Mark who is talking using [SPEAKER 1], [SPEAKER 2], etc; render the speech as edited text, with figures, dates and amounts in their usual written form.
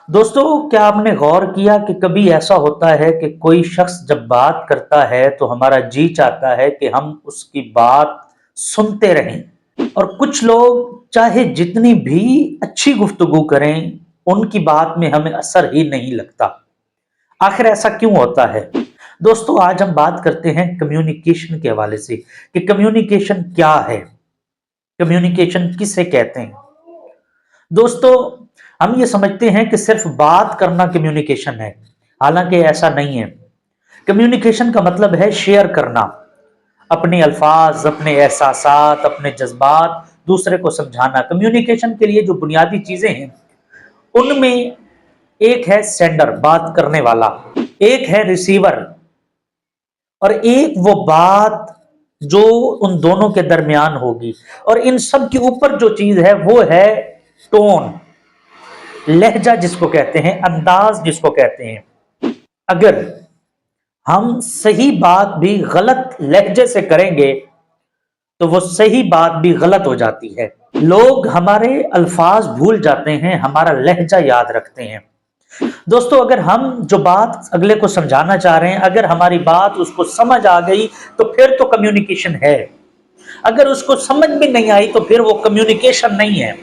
[SPEAKER 1] दोस्तों, क्या आपने गौर किया कि कभी ऐसा होता है कि कोई शख्स जब बात करता है तो हमारा जी चाहता है कि हम उसकी बात सुनते रहें, और कुछ लोग चाहे जितनी भी अच्छी गुफ्तगू करें, उनकी बात में हमें असर ही नहीं लगता। आखिर ऐसा क्यों होता है? दोस्तों, आज हम बात करते हैं कम्युनिकेशन के हवाले से कि कम्युनिकेशन क्या है, कम्युनिकेशन किसे कहते हैं। दोस्तों, हम ये समझते हैं कि सिर्फ बात करना कम्युनिकेशन है, हालांकि ऐसा नहीं है। कम्युनिकेशन का मतलब है शेयर करना, अपने अल्फाज, अपने एहसासात, अपने जज्बात दूसरे को समझाना। कम्युनिकेशन के लिए जो बुनियादी चीजें हैं, उनमें एक है सेंडर, बात करने वाला, एक है रिसीवर, और एक वो बात जो उन दोनों के दरमियान होगी। और इन सब के ऊपर जो चीज है वो है टोन, लहजा जिसको कहते हैं, अंदाज जिसको कहते हैं। अगर हम सही बात भी गलत लहजे से करेंगे तो वो सही बात भी गलत हो जाती है। लोग हमारे अल्फाज भूल जाते हैं, हमारा लहजा याद रखते हैं। दोस्तों, अगर हम जो बात अगले को समझाना चाह रहे हैं, अगर हमारी बात उसको समझ आ गई तो फिर तो कम्युनिकेशन है। अगर उसको समझ में नहीं आई तो फिर वो कम्युनिकेशन नहीं है।